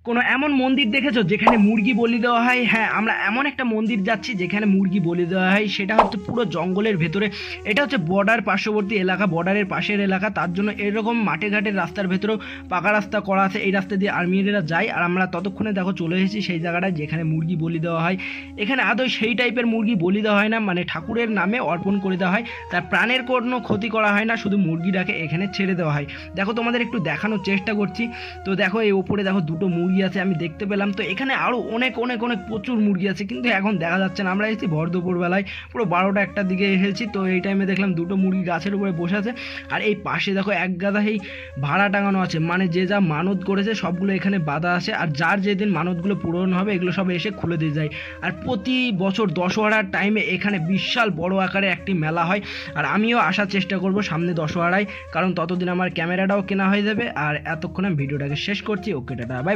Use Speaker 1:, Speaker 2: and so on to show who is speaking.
Speaker 1: কোনো এমন মন্দির দেখেছো যেখানে মুরগি বলি দেওয়া হয়? হ্যাঁ, আমরা এমন একটা মন্দির যাচ্ছি যেখানে মুরগি বলি দেওয়া হয়। সেটা হচ্ছে পুরো জঙ্গলের ভেতরে। এটা হচ্ছে বর্ডার পার্শ্ববর্তী এলাকা, বর্ডারের পাশের এলাকা। তার জন্য এরকম মাঠে ঘাটের রাস্তার ভেতরেও পাকা রাস্তা করা আছে। এই রাস্তা দিয়ে আর্মিরা যায়, আর আমরা ততক্ষণে দেখো চলে এসেছি সেই জায়গাটায় যেখানে মুরগি বলি দেওয়া হয়। এখানে আদৌ সেই টাইপের মুরগি বলি দেওয়া হয় না, মানে ঠাকুরের নামে অর্পণ করে দেওয়া হয়। তার প্রাণের কোনো ক্ষতি করা হয় না, শুধু মুরগিটাকে এখানে ছেড়ে দেওয়া হয়। দেখো তোমাদের একটু দেখানোর চেষ্টা করছি। তো দেখো এই ওপরে দেখো দুটো মুরগি আছে আমি দেখতে পেলাম। তো এখানে আরও অনেক অনেক অনেক প্রচুর মুরগি আছে, কিন্তু এখন দেখা যাচ্ছে না। আমরা এসেছি ভর দুপুরবেলায়, পুরো 12টা 1টার দিকে এসেছি। তো এই টাইমে দেখলাম দুটো মুরগি গাছের উপরে বসে আছে। আর এই পাশে দেখো এক গাদা এই ভাড়া টাঙানো আছে, মানে যে যা মানত করেছে সবগুলো এখানে বাঁধা আছে। আর যার যেদিন মানতগুলো পূরণ হবে এগুলো সব এসে খুলে দিয়ে যায়। আর প্রতি বছর দশহরার টাইমে এখানে বিশাল বড় আকারে একটি মেলা হয়। আর আমিও আসার চেষ্টা করব সামনে দশহরায়, কারণ ততদিন আমার ক্যামেরাটাও কেনা হয়ে যাবে। আর এতক্ষণ আমি ভিডিওটাকে শেষ করছি। ওকে, টাটা, বাই।